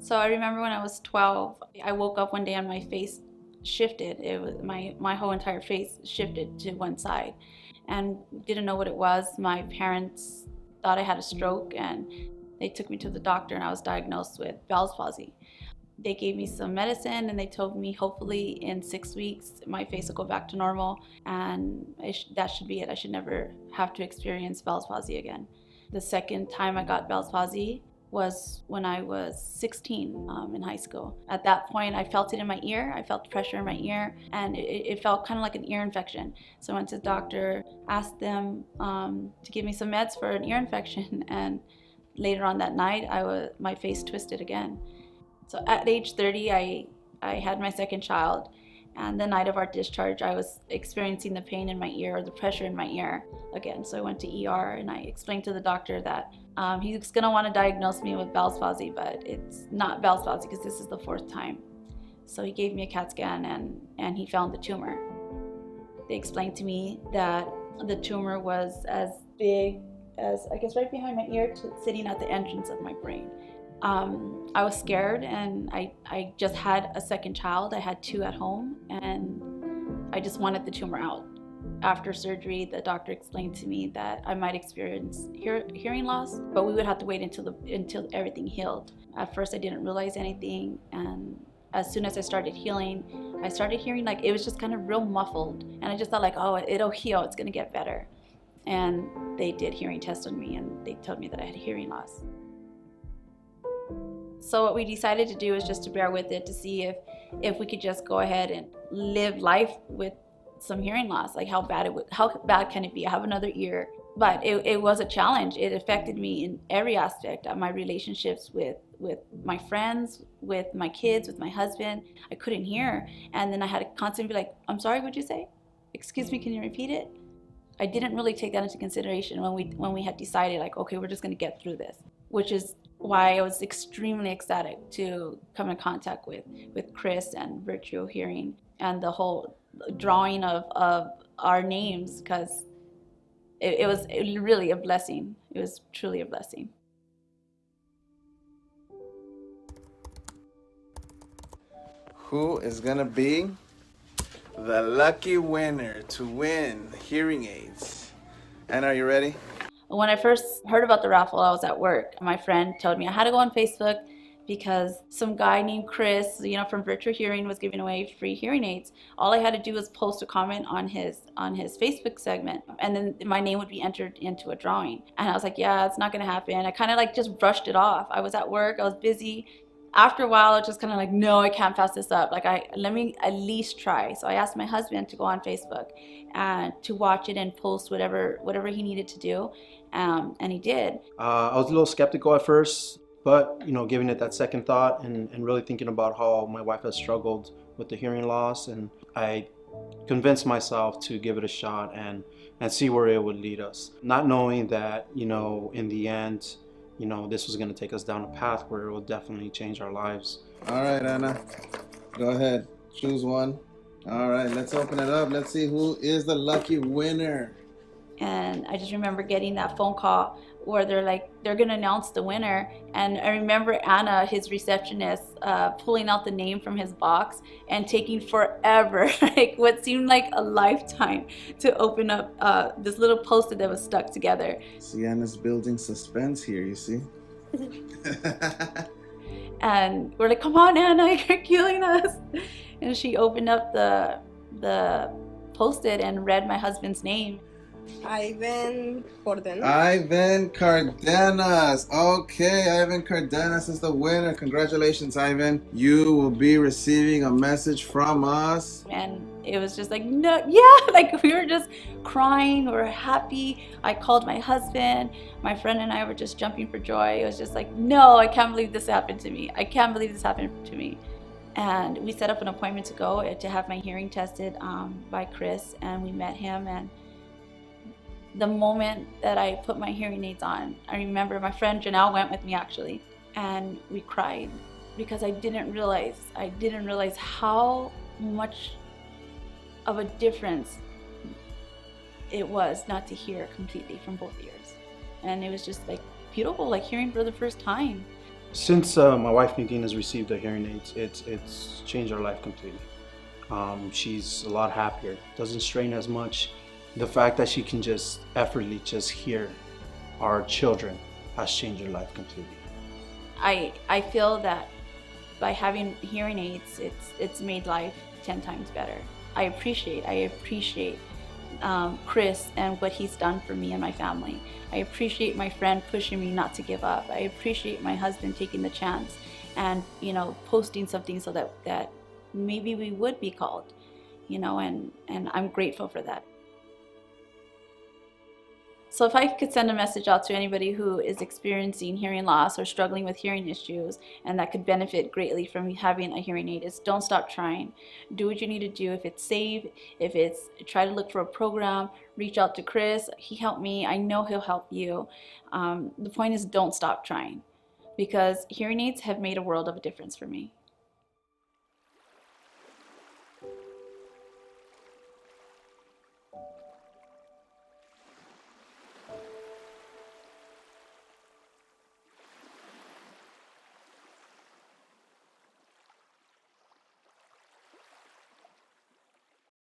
So I remember when I was 12, I woke up one day and my face shifted. It was my whole entire face shifted to one side and didn't know what it was. My parents thought I had a stroke and they took me to the doctor and I was diagnosed with Bell's palsy. They gave me some medicine and they told me hopefully in 6 weeks my face will go back to normal and that should be it. I should never have to experience Bell's palsy again. The second time I got Bell's palsy was when I was 16 in high school. At that point, I felt it in my ear. I felt pressure in my ear, and it felt kind of like an ear infection. So I went to the doctor, asked them to give me some meds for an ear infection, and later on that night, my face twisted again. So at age 30, I had my second child, and the night of our discharge, I was experiencing the pain in my ear, or the pressure in my ear again. So I went to ER and I explained to the doctor that he's gonna want to diagnose me with Bell's palsy, but it's not Bell's palsy because this is the fourth time. So he gave me a CAT scan and he found the tumor. They explained to me that the tumor was as big as, I guess, right behind my ear, sitting at the entrance of my brain. I was scared and I just had a second child. I had two at home and I just wanted the tumor out. After surgery, the doctor explained to me that I might experience hearing loss, but we would have to wait until everything healed. At first, I didn't realize anything, and as soon as I started healing, I started hearing like it was just kind of real muffled, and I just thought like, oh, it'll heal, it's gonna get better. And they did hearing tests on me, and they told me that I had hearing loss. So what we decided to do is just to bear with it, to see if we could just go ahead and live life with some hearing loss. Like how bad can it be? I have another ear. But it was a challenge. It affected me in every aspect of my relationships with my friends, with my kids, with my husband. I couldn't hear. And then I had to constantly be like, I'm sorry, what'd you say? Excuse me, can you repeat it? I didn't really take that into consideration when we had decided like, okay, we're just gonna get through this, which is why I was extremely ecstatic to come in contact with Chris and Virtual Hearing and the whole drawing of our names, because it was really a blessing. It was truly a blessing. Who is gonna be the lucky winner to win hearing aids? Anna, are you ready? When I first heard about the raffle, I was at work. My friend told me I had to go on Facebook because some guy named Chris, from Virtual Hearing, was giving away free hearing aids. All I had to do was post a comment on his Facebook segment, and then my name would be entered into a drawing. And I was like, yeah, it's not gonna happen. I kind of like just brushed it off. I was at work, I was busy. After a while, I was just kind of like, no, I can't pass this up. Like, let me at least try. So I asked my husband to go on Facebook and to watch it and post whatever he needed to do, and he did. I was a little skeptical at first, but giving it that second thought and really thinking about how my wife has struggled with the hearing loss, and I convinced myself to give it a shot and see where it would lead us. Not knowing that, in the end, this was going to take us down a path where it will definitely change our lives. All right, Anna, go ahead, choose one. All right, let's open it up. Let's see who is the lucky winner. And I just remember getting that phone call where they're gonna announce the winner. And I remember Anna, his receptionist, pulling out the name from his box and taking forever, like what seemed like a lifetime, to open up this little post-it that was stuck together. See, Anna's building suspense here, you see? And we're like, come on, Anna, you're killing us. And she opened up the post-it and read my husband's name. Ivan Cardenas. Ivan Cardenas. Okay, Ivan Cardenas is the winner. Congratulations, Ivan. You will be receiving a message from us. And it was just like, no, yeah, like we were just crying, we were happy. I called my husband. My friend and I were just jumping for joy. It was just like, no, I can't believe this happened to me. I can't believe this happened to me. And we set up an appointment to go to have my hearing tested by Chris, and we met him. And the moment that I put my hearing aids on, I remember my friend Janelle went with me actually, and we cried because I didn't realize how much of a difference it was not to hear completely from both ears. And it was just like beautiful, like hearing for the first time. Since my wife Nadine has received the hearing aids, it's changed our life completely. She's a lot happier. Doesn't strain as much. The fact that she can just effortlessly just hear our children has changed her life completely. I feel that by having hearing aids, it's made life 10 times better. I appreciate Chris and what he's done for me and my family. I appreciate my friend pushing me not to give up. I appreciate my husband taking the chance and, you know, posting something so that maybe we would be called, you know, and I'm grateful for that. So if I could send a message out to anybody who is experiencing hearing loss or struggling with hearing issues and that could benefit greatly from having a hearing aid, is don't stop trying. Do what you need to do. If it's save, if it's try to look for a program, reach out to Chris. He helped me. I know he'll help you. The point is don't stop trying, because hearing aids have made a world of a difference for me.